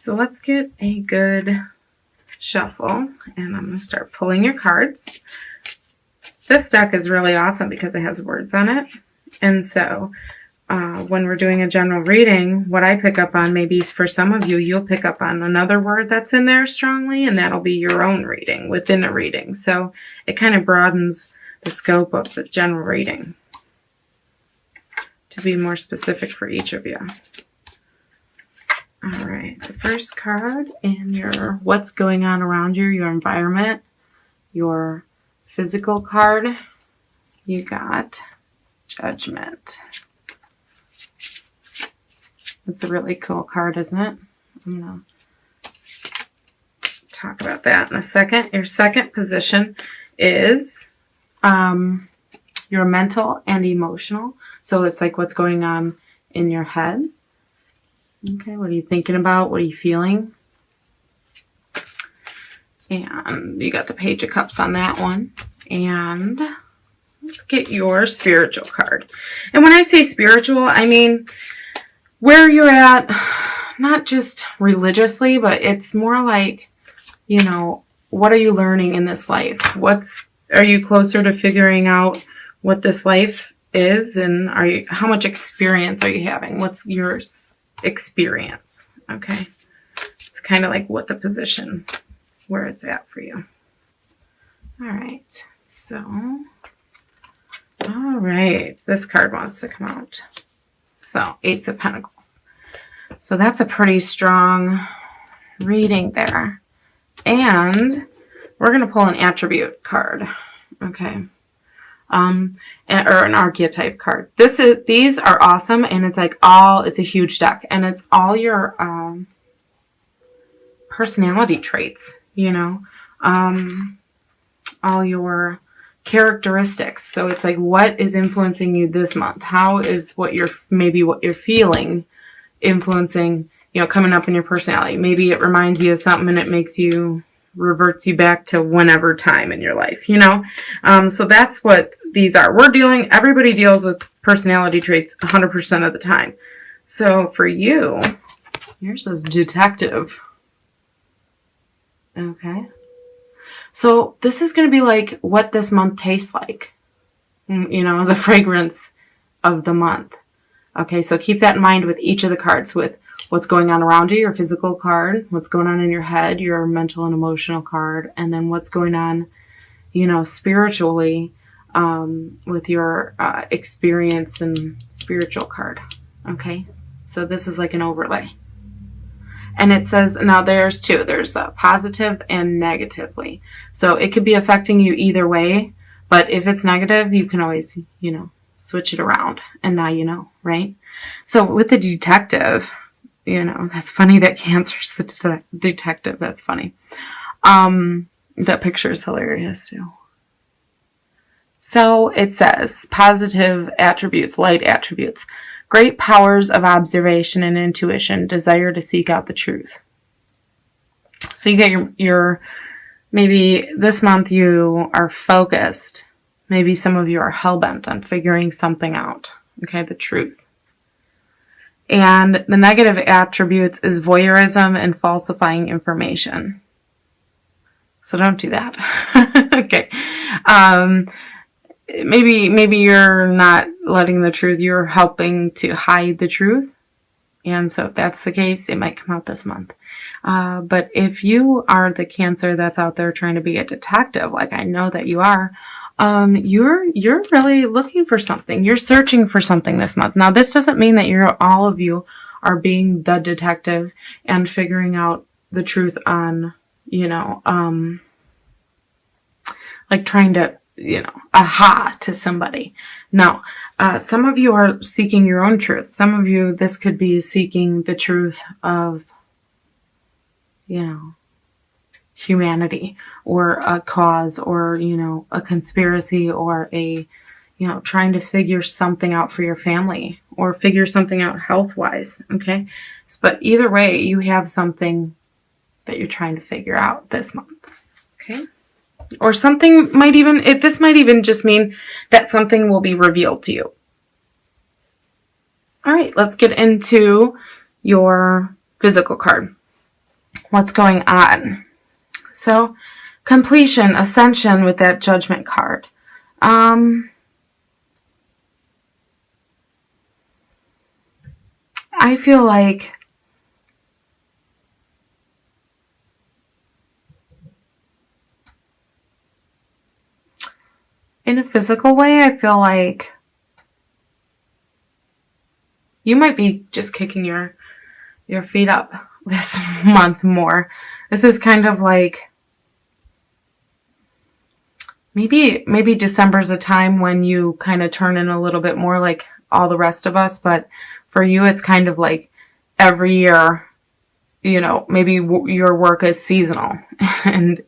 So let's get a good shuffle, and I'm going to start pulling your cards. This deck is really awesome because it has words on it. And so when we're doing a general reading, what I pick up on, maybe for some of you, you'll pick up on another word that's in there strongly, and that'll be your own reading within a reading. So it kind of broadens the scope of the general reading to be more specific for each of you. All right, the first card in your what's going on around you, your environment, your physical card, you got Judgment. It's a really cool card, isn't it? I'm going to talk about that in a second. Your second position is your mental and emotional. So it's like what's going on in your head. Okay, what are you thinking about? What are you feeling? And you got the Page of Cups on that one. And let's get your spiritual card. And when I say spiritual, I mean where you're at, not just religiously, but it's more like, you know, what are you learning in this life? Are you closer to figuring out what this life is? And how much experience are you having? What's your experience? Okay. It's kind of like what the position, where it's at for you. All right. So, all right. This card wants to come out. So, Ace of Pentacles. So that's a pretty strong reading there. And we're going to pull an attribute card. Okay. Or an archetype card. These are awesome, and it's like it's a huge deck, and it's all your personality traits, you know, all your characteristics. So it's like, what is influencing you this month? How is what you're feeling influencing, you know, coming up in your personality? Maybe it reminds you of something and it reverts you back to whenever time in your life, you know? So that's what these are. Everybody deals with personality traits 100% of the time. So for you, yours is Detective. Okay. So this is going to be like what this month tastes like. You know, the fragrance of the month. Okay, so keep that in mind with each of the cards, with what's going on around you, your physical card, what's going on in your head, your mental and emotional card, and then what's going on, you know, spiritually with your experience and spiritual card. Okay, so this is like an overlay. And it says, now there's two. There's positive and negatively. So it could be affecting you either way. But if it's negative, you can always, you know, switch it around. And now you know, right? So with the Detective, you know, that's funny that Cancer's the detective. That's funny. That picture is hilarious too. So it says, positive attributes, light attributes. Great powers of observation and intuition, desire to seek out the truth. So you get your maybe this month you are focused. Maybe some of you are hell-bent on figuring something out. Okay, the truth. And the negative attributes is voyeurism and falsifying information. So don't do that. Okay. Maybe you're not letting the truth, you're helping to hide the truth. And so if that's the case, it might come out this month. But if you are the Cancer that's out there trying to be a detective, like I know that you are, you're really looking for something. You're searching for something this month. Now, this doesn't mean that all of you are being the detective and figuring out the truth on, you know, like trying to, you know, aha to somebody. No, some of you are seeking your own truth. Some of you, this could be seeking the truth of, you know, humanity or a cause or, you know, a conspiracy or a, you know, trying to figure something out for your family or figure something out health-wise. Okay. But either way, you have something that you're trying to figure out this month. Okay. Or something might even, this might even just mean that something will be revealed to you. All right, let's get into your physical card. what's going on. So, completion, ascension with that Judgment card. I feel like in a physical way, I feel like you might be just kicking your feet up this month more. This is kind of like maybe December's a time when you kind of turn in a little bit more like all the rest of us, but for you it's kind of like every year, you know, maybe your work is seasonal and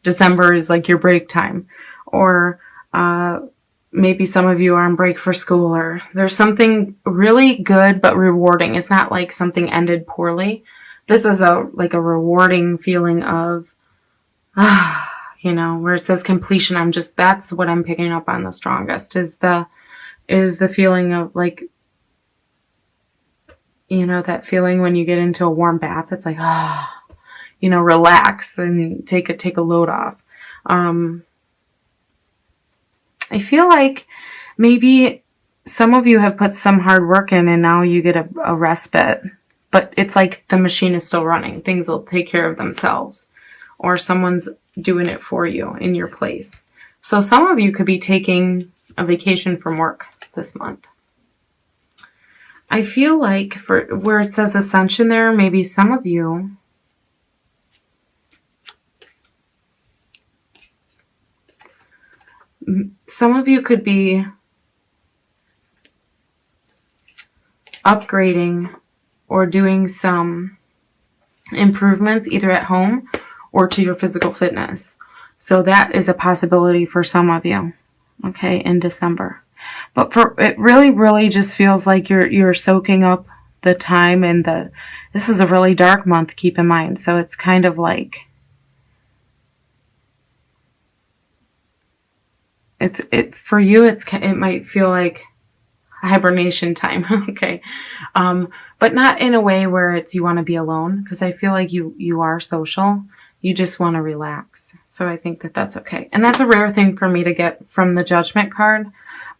December is like your break time, or maybe some of you are on break for school, or there's something really good but rewarding. It's not like something ended poorly. This is a rewarding feeling of, you know, where it says completion. That's what I'm picking up on the strongest is the feeling of like, you know, that feeling when you get into a warm bath. It's like, you know, relax and take a load off. I feel like maybe some of you have put some hard work in and now you get a respite, but it's like the machine is still running. Things will take care of themselves, or someone's doing it for you in your place. So some of you could be taking a vacation from work this month. I feel like for where it says ascension there, maybe some of you could be upgrading or doing some improvements either at home or to your physical fitness. So that is a possibility for some of you, okay, in December. But for it really just feels like you're soaking up the time, and this is a really dark month, keep in mind. So it's kind of like for you, it might feel like hibernation time, okay, but not in a way where it's you want to be alone, because I feel like you are social. You just want to relax. So I think that's okay, and that's a rare thing for me to get from the Judgment card.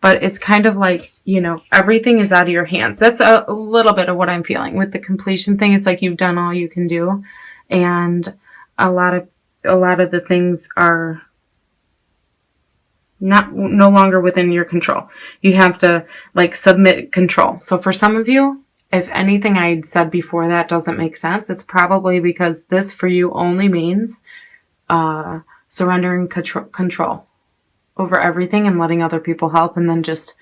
But it's kind of like, you know, everything is out of your hands. That's a little bit of what I'm feeling with the completion thing. It's like you've done all you can do, and a lot of the things are no longer within your control. You have to like submit control. So for some of you, if anything I'd said before that doesn't make sense, it's probably because this for you only means surrendering control over everything and letting other people help, and then just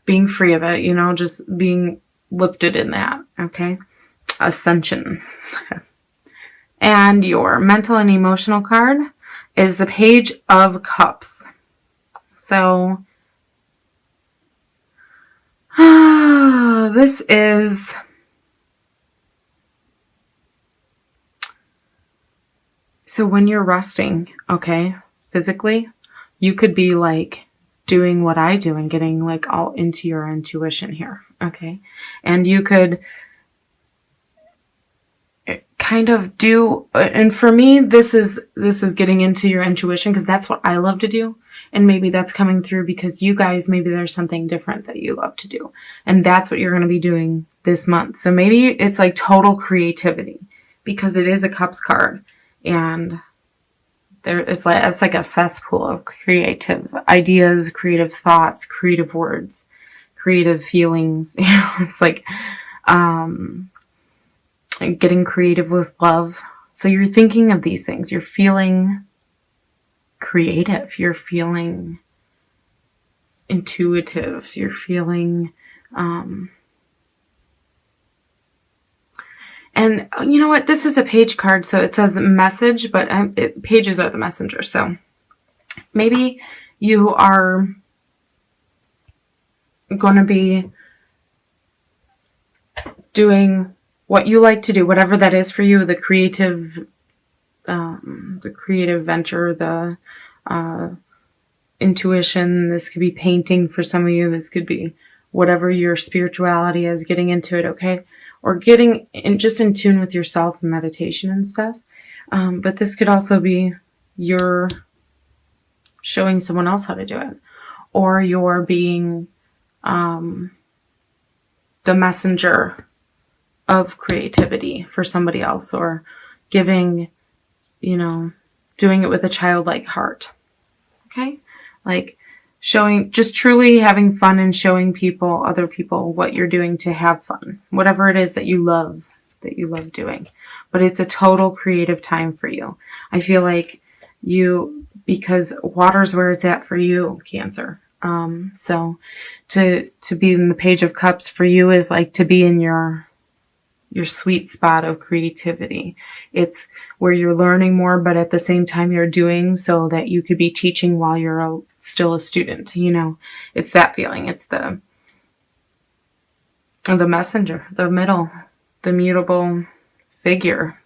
being free of it, you know, just being lifted in that, okay? Ascension. And your mental and emotional card is the Page of Cups. So, this is so when you're resting, okay, physically, you could be like doing what I do and getting like all into your intuition here, okay? And you could kind of do, and for me, this is getting into your intuition because that's what I love to do. And maybe that's coming through because you guys, maybe there's something different that you love to do. And that's what you're going to be doing this month. So maybe it's like total creativity because it is a Cups card. And it's like a cesspool of creative ideas, creative thoughts, creative words, creative feelings. You know, it's like getting creative with love. So you're thinking of these things. You're feeling creative. You're feeling intuitive. You're feeling and you know what? This is a page card, so it says message, but pages are the messenger. So maybe you are going to be doing what you like to do, whatever that is for you, the creative venture, the intuition. This could be painting for some of you. This could be whatever your spirituality is, getting into it, okay? or getting just in tune with yourself and meditation and stuff. But this could also be you're showing someone else how to do it, or you're being the messenger of creativity for somebody else, or giving, doing it with a childlike heart. Okay? Like just truly having fun and showing other people what you're doing to have fun. Whatever it is that you love doing. But it's a total creative time for you. I feel like because water's where it's at for you, Cancer. So to be in the Page of Cups for you is like to be in your sweet spot of creativity. It's where you're learning more, but at the same time you're doing so that you could be teaching while you're still a student. It's that feeling. It's the messenger, the middle, the mutable figure,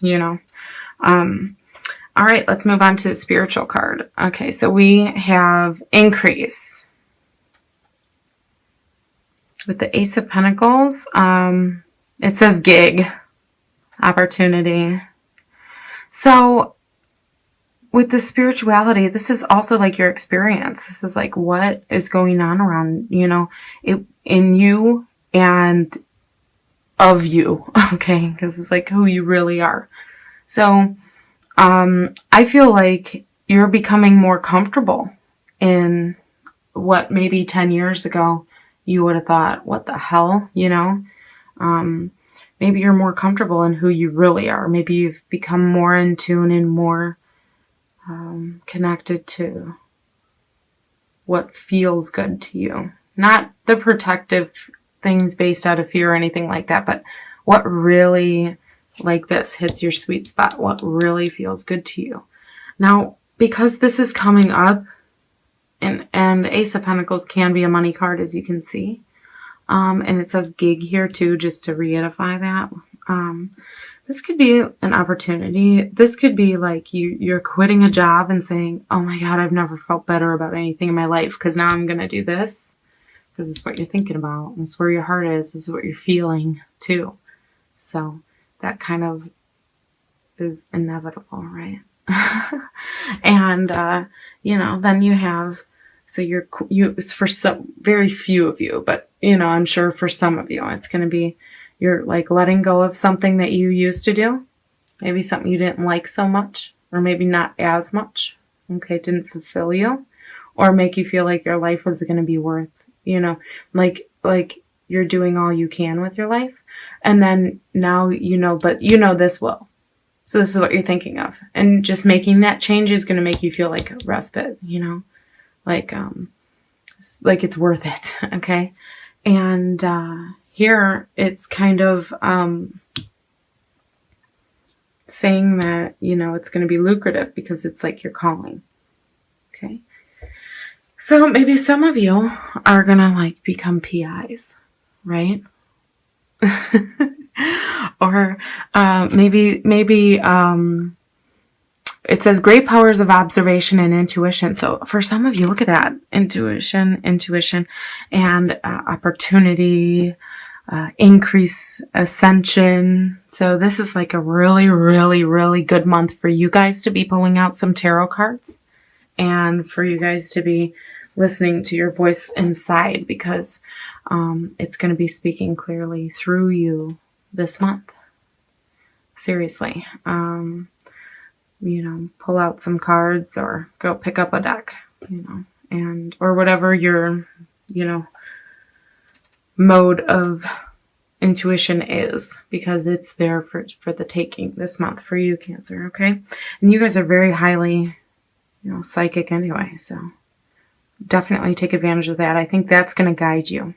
All right, let's move on to the spiritual card. Okay, so we have increase. With the Ace of Pentacles, it says gig, opportunity. So with the spirituality, this is also like your experience. This is like what is going on around, in you and of you, okay? Because it's like who you really are. So I feel like you're becoming more comfortable in what maybe 10 years ago you would have thought, what the hell, maybe you're more comfortable in who you really are. Maybe you've become more in tune and more connected to what feels good to you. Not the protective things based out of fear or anything like that, but what really, like this, hits your sweet spot, what really feels good to you. Now, because this is coming up, and Ace of Pentacles can be a money card, as you can see. And it says gig here too, just to reiterify that. This could be an opportunity. This could be like you're quitting a job and saying, oh my God, I've never felt better about anything in my life because now I'm going to do this. Because it's what you're thinking about. It's where your heart is. This is what you're feeling too. So that kind of is inevitable, right? And, then you have, so it's for some, very few of you, but, I'm sure for some of you, it's going to be, you're like letting go of something that you used to do. Maybe something you didn't like so much, or maybe not as much. Okay. Didn't fulfill you or make you feel like your life was going to be worth, like you're doing all you can with your life. And then now, but this will. So this is what you're thinking of. And just making that change is going to make you feel like a respite, like it's worth it. Okay. And, here it's kind of, saying that, it's going to be lucrative because it's like your calling. Okay. So maybe some of you are going to become PIs, right? Or maybe it says great powers of observation and intuition. So for some of you, look at that. Intuition, and opportunity, increase, ascension. So this is like a really, really, really good month for you guys to be pulling out some tarot cards and for you guys to be listening to your voice inside, because it's going to be speaking clearly through you this month. Seriously. Pull out some cards or go pick up a deck, or whatever your, mode of intuition is, because it's there for the taking this month for you, Cancer. Okay. And you guys are very highly, psychic anyway. So definitely take advantage of that. I think that's going to guide you.